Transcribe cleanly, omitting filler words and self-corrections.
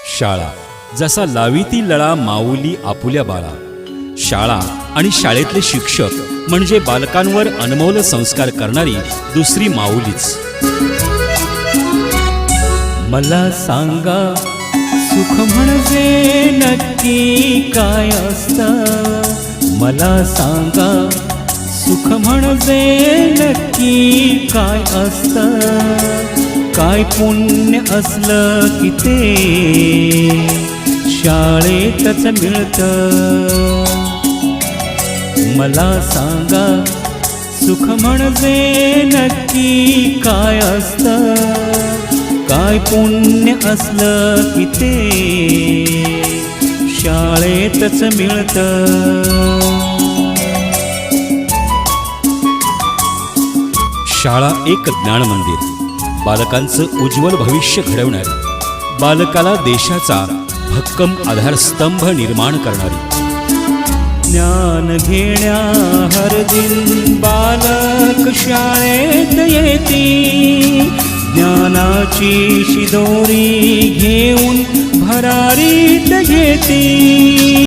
शाळा जसा लावीती लळा माऊली आपुल्या बाळा. शाळा आणि शाळेतले शिक्षक म्हणजे बालकांवर अनमोल संस्कार करणारी दुसरी माऊलीच. मला सांगा सुख म्हणजे नक्की काय असतं. मला सांगा सुख म्हणजे नक्की काय असतं. काय पुण्य असलं की ते शाळेतच मिळतं. मला सांगा सुख म्हणजे नक्की काय असतं. काय पुण्य असलं की ते शाळेतच मिळतं. शाळा एक ज्ञान मंदिर, बालकांचं उज्ज्वल भविष्य घडवणारी, बालकाला देशाचा भक्कम आधारस्तंभ निर्माण करणारी. ज्ञान घेण्या हर दिन बालक शाळेत येती. ज्ञानाची शिदोरी घेऊन भरारीत घेती.